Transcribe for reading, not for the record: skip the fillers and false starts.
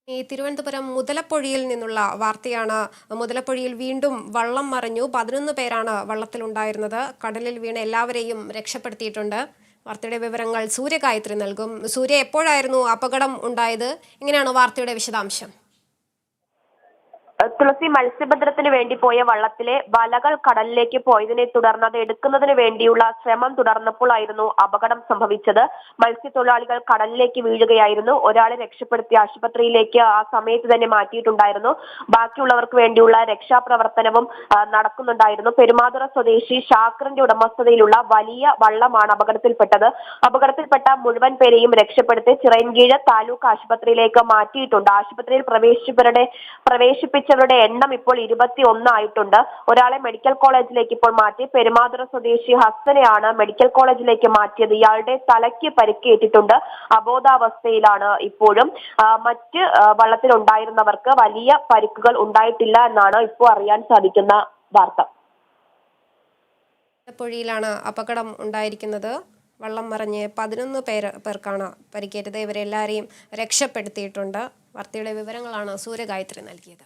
ഈ തിരുവനന്തപുരം മുതലപ്പൊഴിയിൽ നിന്നുള്ള വാർത്തയാണ്. മുതലപ്പൊഴിയിൽ വീണ്ടും വള്ളം മറിഞ്ഞു. 11 പേരാണ് വള്ളത്തിലുണ്ടായിരുന്നത്. കടലിൽ വീണ് എല്ലാവരെയും രക്ഷപ്പെടുത്തിയിട്ടുണ്ട്. വാർത്തയുടെ വിവരങ്ങൾ സൂര്യഗായത്രി നൽകും. സൂര്യ, എപ്പോഴായിരുന്നു അപകടം ഉണ്ടായത്? എങ്ങനെയാണ് വാർത്തയുടെ വിശദാംശം? തുളസി, മത്സ്യബന്ധനത്തിന് വേണ്ടി പോയ വള്ളത്തിലെ വലകൾ കടലിലേക്ക് പോയതിനെ തുടർന്ന് അത് എടുക്കുന്നതിന് വേണ്ടിയുള്ള ശ്രമം തുടർന്നപ്പോഴായിരുന്നു അപകടം സംഭവിച്ചത്. മത്സ്യത്തൊഴിലാളികൾ കടലിലേക്ക് വീഴുകയായിരുന്നു. ഒരാളെ രക്ഷപ്പെടുത്തി ആശുപത്രിയിലേക്ക് ആ സമയത്ത് തന്നെ മാറ്റിയിട്ടുണ്ടായിരുന്നു. ബാക്കിയുള്ളവർക്ക് വേണ്ടിയുള്ള രക്ഷാപ്രവർത്തനവും നടക്കുന്നുണ്ടായിരുന്നു. പെരുമാതുറ സ്വദേശി ഷാക്കറിന്റെ ഉടമസ്ഥതയിലുള്ള വലിയ വള്ളമാണ് അപകടത്തിൽപ്പെട്ടത്. അപകടത്തിൽപ്പെട്ട മുഴുവൻ പേരെയും രക്ഷപ്പെടുത്തി ചിറയൻകീഴ് താലൂക്ക് ആശുപത്രിയിലേക്ക് മാറ്റിയിട്ടുണ്ട്. ആശുപത്രിയിൽ പ്രവേശിപ്പിച്ചവരുടെ എണ്ണം ഇപ്പോൾ 21 ആയിട്ടുണ്ട്. ഒരാളെ മെഡിക്കൽ കോളേജിലേക്ക് ഇപ്പോൾ മാറ്റി. പെരുമാതുറ സ്വദേശി ഹസനെയാണ് മെഡിക്കൽ കോളേജിലേക്ക് മാറ്റിയത്. ഇയാളുടെ തലയ്ക്ക് പരിക്കേറ്റിട്ടുണ്ട്. അബോധാവസ്ഥയിലാണ് ഇപ്പോഴും. മറ്റ് വള്ളത്തിലുണ്ടായിരുന്നവർക്ക് വലിയ പരിക്കുകൾ ഉണ്ടായിട്ടില്ല എന്നാണ് ഇപ്പോൾ അറിയാൻ സാധിക്കുന്ന വാർത്ത. മുതലപ്പൊഴിയിലാണ് അപകടം ഉണ്ടായിരിക്കുന്നത്. വള്ളം മറിഞ്ഞ് 11 പേർക്കാണ് പരിക്കേറ്റത്. ഇവരെല്ലാവരെയും രക്ഷപ്പെടുത്തിയിട്ടുണ്ട്. വാർത്തയുടെ വിവരങ്ങളാണ് സൂര്യഗായത്രി നൽകിയത്.